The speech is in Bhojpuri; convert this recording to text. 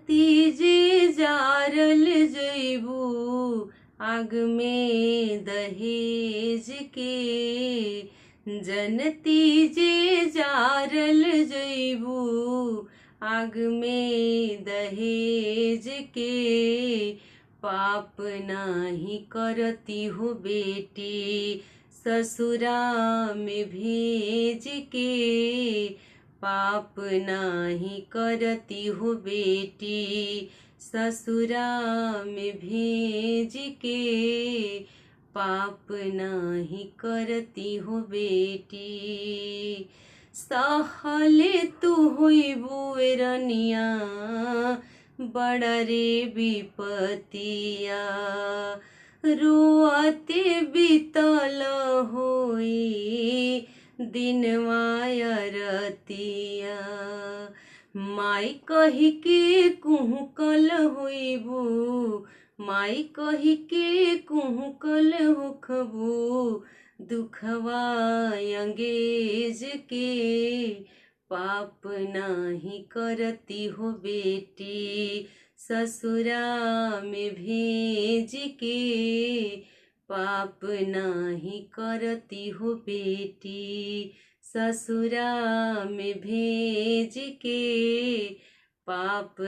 तीजे जारल जइबू आग में दहेज के, जनती जे जारल जइबू आग में दहेज के। पाप नाही करती हो बेटी ससुरा में भेज के, पाप नाही करती हो बेटी ससुरा में भेज के, पाप नाही करती हो बेटी। सहले तू होइबू रनिया बड़ा रे विपतिया, रोअते बीतल होई दिनवा रतिया। माई कही के कुहकल होइबू, माई कही के कुहकल होखबू, दुखवा अंगेज के। पाप नाही करती हो बेटी ससुरा में भेज के, पाप नाही करती हो बेटी ससुरा में भेज के, पाप